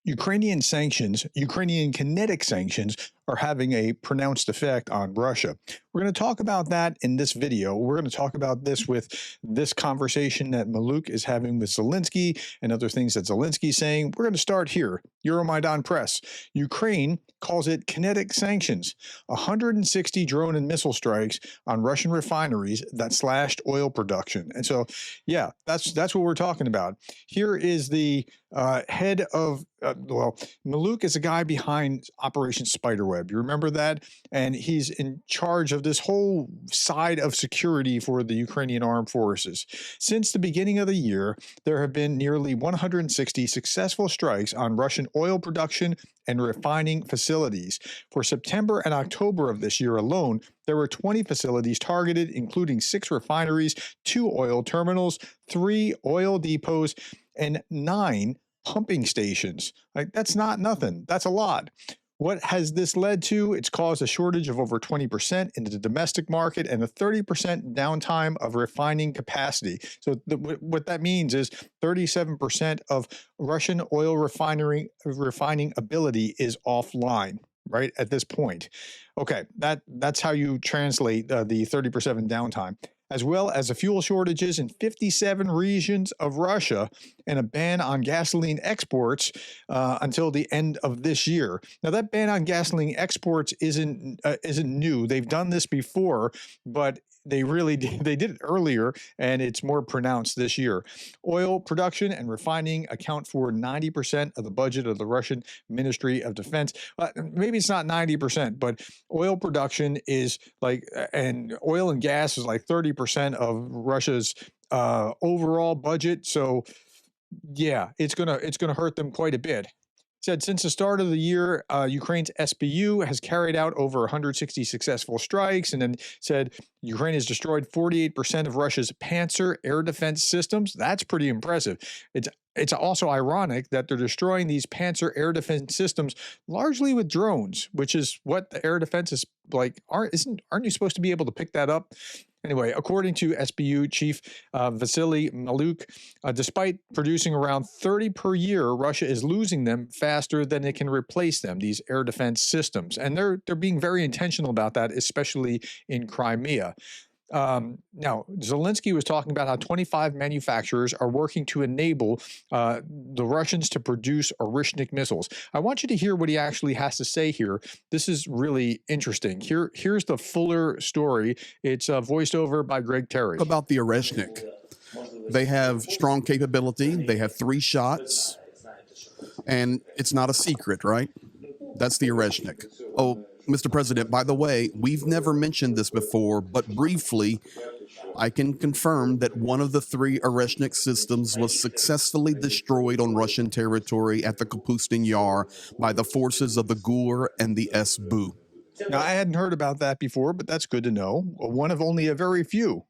Ukrainian sanctions, Ukrainian kinetic sanctions, are having a pronounced effect on Russia. We're going to talk about that in this video. We're going to talk about this with this conversation that Maluk is having with Zelensky and other things that Zelensky's saying. We're going to start here. Euromaidan Press. Ukraine calls it kinetic sanctions. 160 drone and missile strikes on Russian refineries that slashed oil production. And so, yeah, that's what we're talking about. Here is the head of, Maluk is a guy behind Operation Spiderweb. You remember that? And he's in charge of this whole side of security for the Ukrainian armed forces. Since the beginning of the year, there have been nearly 160 successful strikes on Russian oil production and refining facilities. For September and October of this year alone, there were 20 facilities targeted, including 6 refineries, 2 oil terminals, 3 oil depots, and 9 pumping stations. Like, that's not nothing. That's a lot. What has this led to? It's caused a shortage of over 20% in the domestic market and a 30% downtime of refining capacity. So what that means is 37% of Russian oil refining ability is offline, right, at this point. Okay, that's how you translate the 30% downtime, as well as the fuel shortages in 57 regions of Russia and a ban on gasoline exports until the end of this year. Now, that ban on gasoline exports isn't new. They've done this before, but they did it earlier, and it's more pronounced this year. Oil production and refining account for 90% of the budget of the Russian Ministry of Defense. Maybe it's not 90%, but oil production is and oil and gas is like 30% of Russia's overall budget. So, yeah, it's gonna hurt them quite a bit. Said since the start of the year, Ukraine's SBU has carried out over 160 successful strikes, and then said Ukraine has destroyed 48% of Russia's Panzer air defense systems. That's pretty impressive. It's also ironic that they're destroying these Panzer air defense systems largely with drones, which is what the air defense is like. Aren't you supposed to be able to pick that up? Anyway, according to SBU Chief Vasily Maluk, despite producing around 30 per year, Russia is losing them faster than it can replace them, these air defense systems. And they're being very intentional about that, especially in Crimea. Now, Zelensky was talking about how 25 manufacturers are working to enable the Russians to produce Orishnik missiles. I want you to hear what he actually has to say here. This is really interesting. Here's the fuller story. It's voiced over by Greg Terry. About the Orishnik. They have strong capability. They have 3 shots. And it's not a secret, right? That's the Orishnik. Oh, Mr. President, by the way, we've never mentioned this before, but briefly, I can confirm that one of the 3 Oreshnik systems was successfully destroyed on Russian territory at the Kapustin Yar by the forces of the GUR and the SBU. Now, I hadn't heard about that before, but that's good to know. One of only a very few.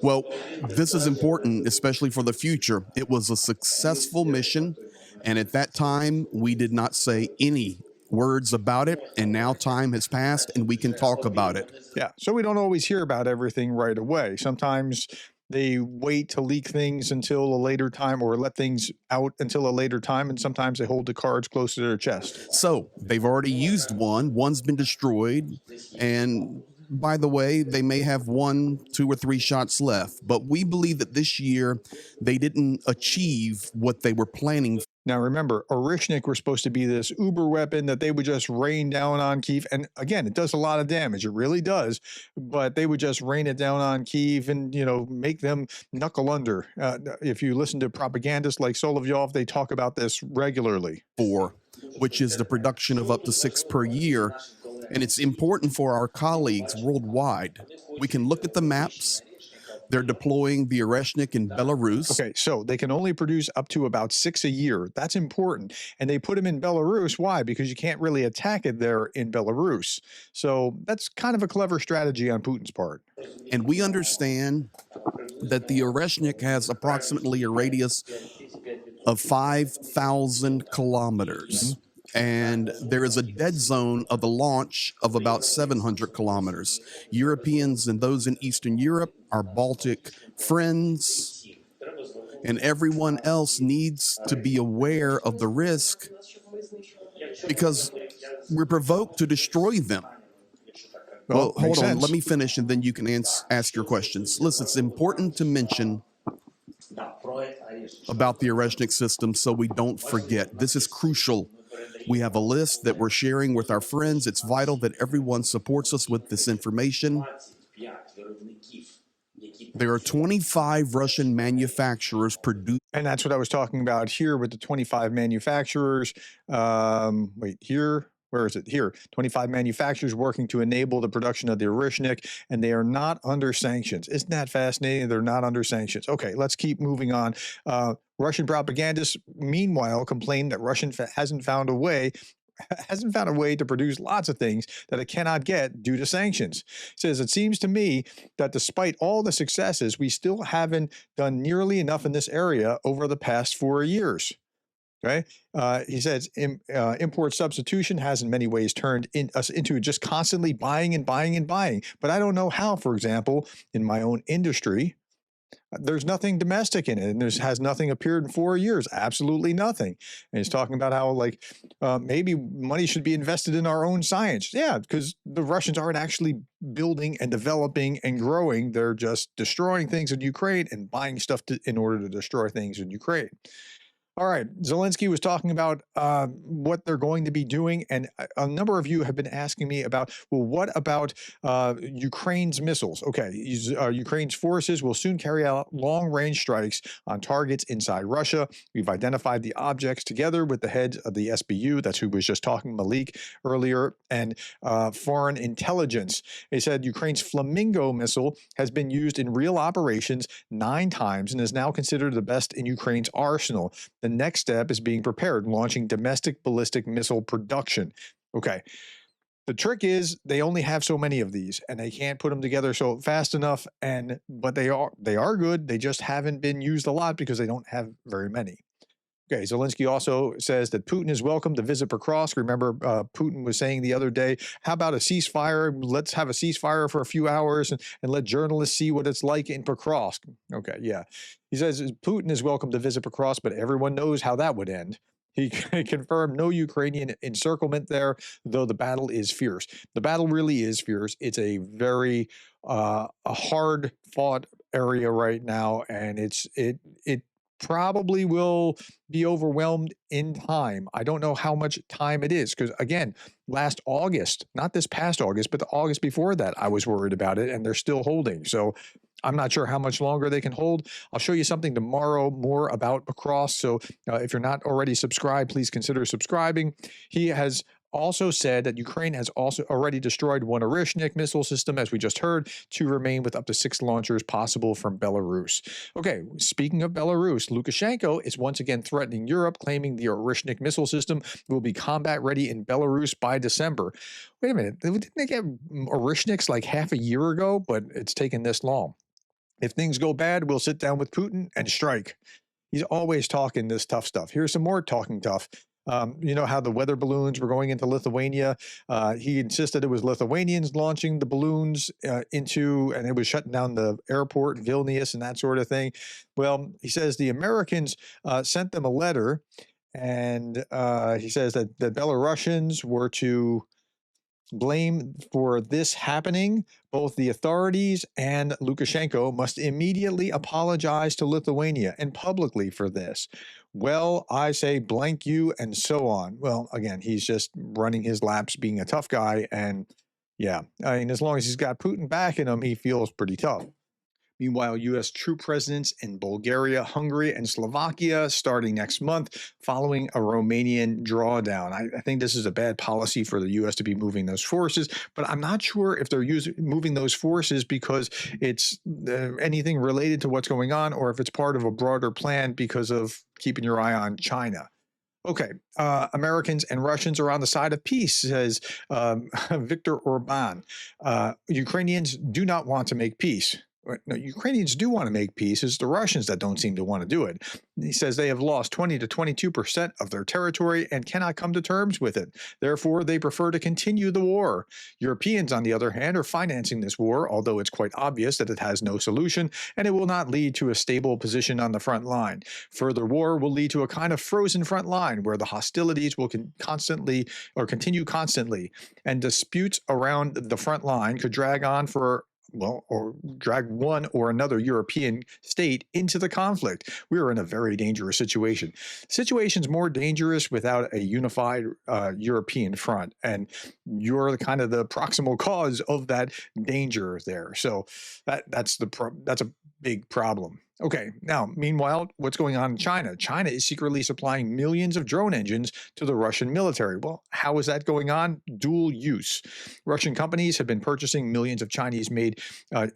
Well, this is important, especially for the future. It was a successful mission, and at that time, we did not say any words about it, and now time has passed and we can talk about it. Yeah, so we don't always hear about everything right away. Sometimes they wait to leak things until a later time, or let things out until a later time, and sometimes they hold the cards close to their chest. So they've already used one's been destroyed, and by the way, they may have 1, 2, or 3 shots left, but we believe that this year they didn't achieve what they were planning. Now, remember, Orishnik were supposed to be this uber weapon that they would just rain down on Kyiv. And again, it does a lot of damage. It really does. But they would just rain it down on Kyiv and, make them knuckle under. If you listen to propagandists like Solovyov, they talk about this regularly. 4, which is the production of up to 6 per year. And it's important for our colleagues worldwide. We can look at the maps. They're deploying the Oreshnik in Belarus. Okay, so they can only produce up to about 6 a year. That's important. And they put them in Belarus. Why? Because you can't really attack it there in Belarus. So that's kind of a clever strategy on Putin's part. And we understand that the Oreshnik has approximately a radius of 5,000 kilometers. Mm-hmm. And there is a dead zone of the launch of about 700 kilometers. Europeans and those in Eastern Europe, our Baltic friends, and everyone else needs to be aware of the risk because we're provoked to destroy them. Well, hold on. Sense. Let me finish, and then you can ask your questions. Listen, it's important to mention about the Oreshnik system so we don't forget. This is crucial. We have a list that we're sharing with our friends. It's vital that everyone supports us with this information. There are 25 Russian manufacturers producing. And that's what I was talking about here with the 25 manufacturers. Wait, here. Where is it? Here, 25 manufacturers working to enable the production of the Oreshnik, and they are not under sanctions. Isn't that fascinating? They're not under sanctions. Okay, let's keep moving on. Russian propagandists, meanwhile, complain that Russia hasn't found a way to produce lots of things that it cannot get due to sanctions. It says, it seems to me that despite all the successes, we still haven't done nearly enough in this area over the past 4 years. Okay, he says import substitution has in many ways turned us into just constantly buying and buying and buying. But I don't know how, for example, in my own industry, there's nothing domestic in it, and there has nothing appeared in 4 years, absolutely nothing. And he's talking about how maybe money should be invested in our own science. Yeah, because the Russians aren't actually building and developing and growing. They're just destroying things in Ukraine and buying stuff in order to destroy things in Ukraine. All right, Zelensky was talking about what they're going to be doing, and a number of you have been asking me about, well, what about Ukraine's missiles? Okay, Ukraine's forces will soon carry out long-range strikes on targets inside Russia. We've identified the objects together with the heads of the SBU, that's who was just talking, Malik, earlier, and foreign intelligence. They said Ukraine's Flamingo missile has been used in real operations 9 times and is now considered the best in Ukraine's arsenal. The next step is being prepared, launching domestic ballistic missile production. Okay. The trick is they only have so many of these, and they can't put them together so fast enough. But they are good. They just haven't been used a lot because they don't have very many. Okay, Zelensky also says that Putin is welcome to visit Pokrovsk. Remember, Putin was saying the other day, how about a ceasefire? Let's have a ceasefire for a few hours and let journalists see what it's like in Pokrovsk. Okay, yeah. He says Putin is welcome to visit Pokrovsk, but everyone knows how that would end. He confirmed no Ukrainian encirclement there, though the battle is fierce. The battle really is fierce. It's a very a hard-fought area right now, and it probably will be overwhelmed in time. I don't know how much time it is, because again, last August, not this past August, but the August before that, I was worried about it, and they're still holding. So I'm not sure how much longer they can hold. I'll show you something tomorrow more about Pokrovsk. So if you're not already subscribed, please consider subscribing. He has also said that Ukraine has also already destroyed 1 Oreshnik missile system, as we just heard, 2 remain with up to 6 launchers possible from Belarus. Okay, speaking of Belarus, Lukashenko is once again threatening Europe, claiming the Oreshnik missile system will be combat ready in Belarus by December. Wait a minute, didn't they get Oreshniks like half a year ago? But it's taken this long. If things go bad, we'll sit down with Putin and strike. He's always talking this tough stuff. Here's some more talking tough. You know how the weather balloons were going into Lithuania? He insisted it was Lithuanians launching the balloons and it was shutting down the airport, Vilnius, and that sort of thing. Well, he says the Americans sent them a letter, and he says that the Belarusians were to blame for this happening. Both the authorities and Lukashenko must immediately apologize to Lithuania and publicly for this. Well, I say blank you and so on. Well, again, he's just running his laps being a tough guy. And yeah, I mean, as long as he's got Putin backing him, he feels pretty tough. Meanwhile, U.S. troop presence in Bulgaria, Hungary, and Slovakia starting next month following a Romanian drawdown. I think this is a bad policy for the U.S. to be moving those forces, but I'm not sure if they're moving those forces because it's anything related to what's going on, or if it's part of a broader plan because of keeping your eye on China. Okay, Americans and Russians are on the side of peace, says Viktor Orban. Ukrainians do not want to make peace. no, Ukrainians do want to make peace. It's the Russians that don't seem to want to do it. He says they have lost 20 to 22% of their territory and cannot come to terms with it. Therefore, they prefer to continue the war. Europeans, on the other hand, are financing this war, although it's quite obvious that it has no solution and it will not lead to a stable position on the front line. Further war will lead to a kind of frozen front line where the hostilities will continue constantly, and disputes around the front line could drag on for or drag one or another European state into the conflict. We are in a very dangerous situation. Situation's more dangerous without a unified European front, and you're kind of the proximal cause of that danger there. So that's a big problem. Okay, now, meanwhile, what's going on in China? China is secretly supplying millions of drone engines to the Russian military. Well, how is that going on? Dual use. Russian companies have been purchasing millions of Chinese-made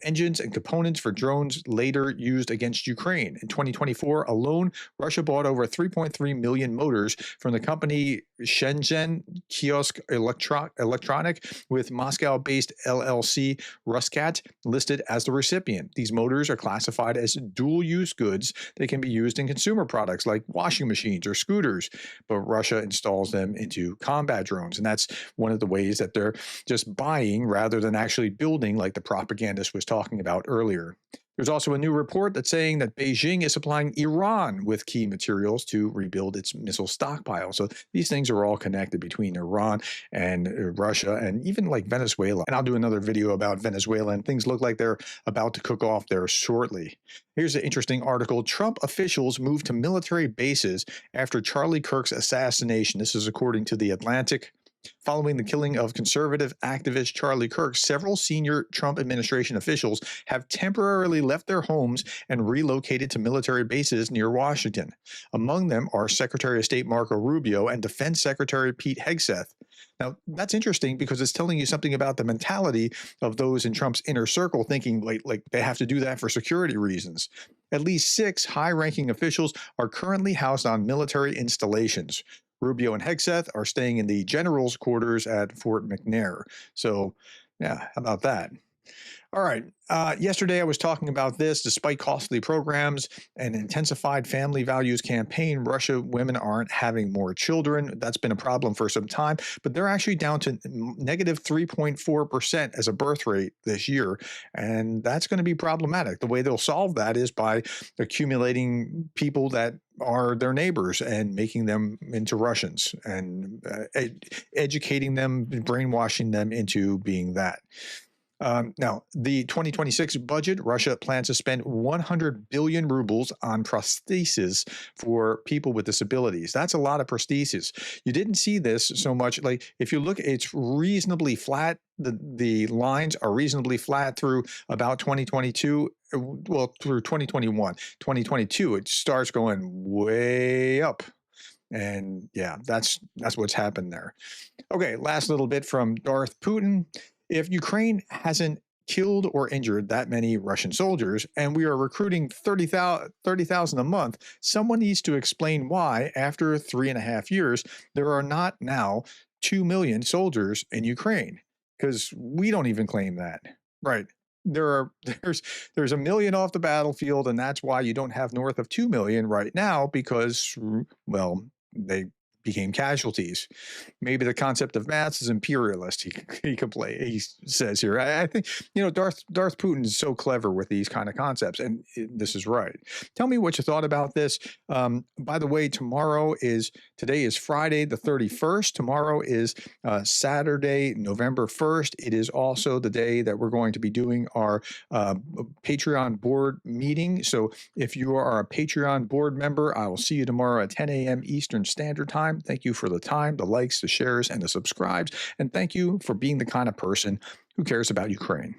engines and components for drones later used against Ukraine. In 2024 alone, Russia bought over 3.3 million motors from the company Shenzhen Kiosk Electronic, with Moscow-based LLC Ruscat listed as the recipient. These motors are classified as dual-use goods. They can be used in consumer products like washing machines or scooters, but Russia installs them into combat drones, and that's one of the ways that they're just buying rather than actually building, like the propagandist was talking about earlier. There's also a new report that's saying that Beijing is supplying Iran with key materials to rebuild its missile stockpile. So these things are all connected between Iran and Russia, and even like Venezuela. And I'll do another video about Venezuela, and things look like they're about to cook off there shortly. Here's an interesting article. Trump officials move to military bases after Charlie Kirk's assassination. This is according to The Atlantic. Following the killing of conservative activist Charlie Kirk, several senior Trump administration officials have temporarily left their homes and relocated to military bases near Washington. Among them are Secretary of State Marco Rubio and Defense Secretary Pete Hegseth. Now, that's interesting because it's telling you something about the mentality of those in Trump's inner circle, thinking like they have to do that for security reasons. At least 6 high-ranking officials are currently housed on military installations. Rubio and Hegseth are staying in the general's quarters at Fort McNair. So, yeah, how about that? All right. Yesterday, I was talking about this. Despite costly programs and intensified family values campaign, Russia women aren't having more children. That's been a problem for some time, but they're actually down to negative 3.4% as a birth rate this year. And that's going to be problematic. The way they'll solve that is by accumulating people that are their neighbors and making them into Russians and educating them, brainwashing them into being that. Now, the 2026 budget, Russia plans to spend 100 billion rubles on prostheses for people with disabilities. That's a lot of prostheses. You didn't see this so much. Like, if you look, it's reasonably flat. The lines are reasonably flat through about 2022. Well, through 2021. 2022, it starts going way up. And yeah, that's what's happened there. Okay, last little bit from Darth Putin. If Ukraine hasn't killed or injured that many Russian soldiers, and we are recruiting 30,000 a month, someone needs to explain why, after 3.5 years, there are not now 2 million soldiers in Ukraine, because we don't even claim that. Right. There's 1 million off the battlefield, and that's why you don't have north of 2 million right now, because, well, they became casualties. Maybe the concept of maths is imperialist. He says here. I think, Darth Putin is so clever with these kind of concepts, and this is right. Tell me what you thought about this. By the way, today is Friday the 31st. Tomorrow is Saturday, November 1st. It is also the day that we're going to be doing our Patreon board meeting. So if you are a Patreon board member, I will see you tomorrow at 10 a.m. Eastern Standard Time. Thank you for the time, the likes, the shares, and the subscribes. And thank you for being the kind of person who cares about Ukraine.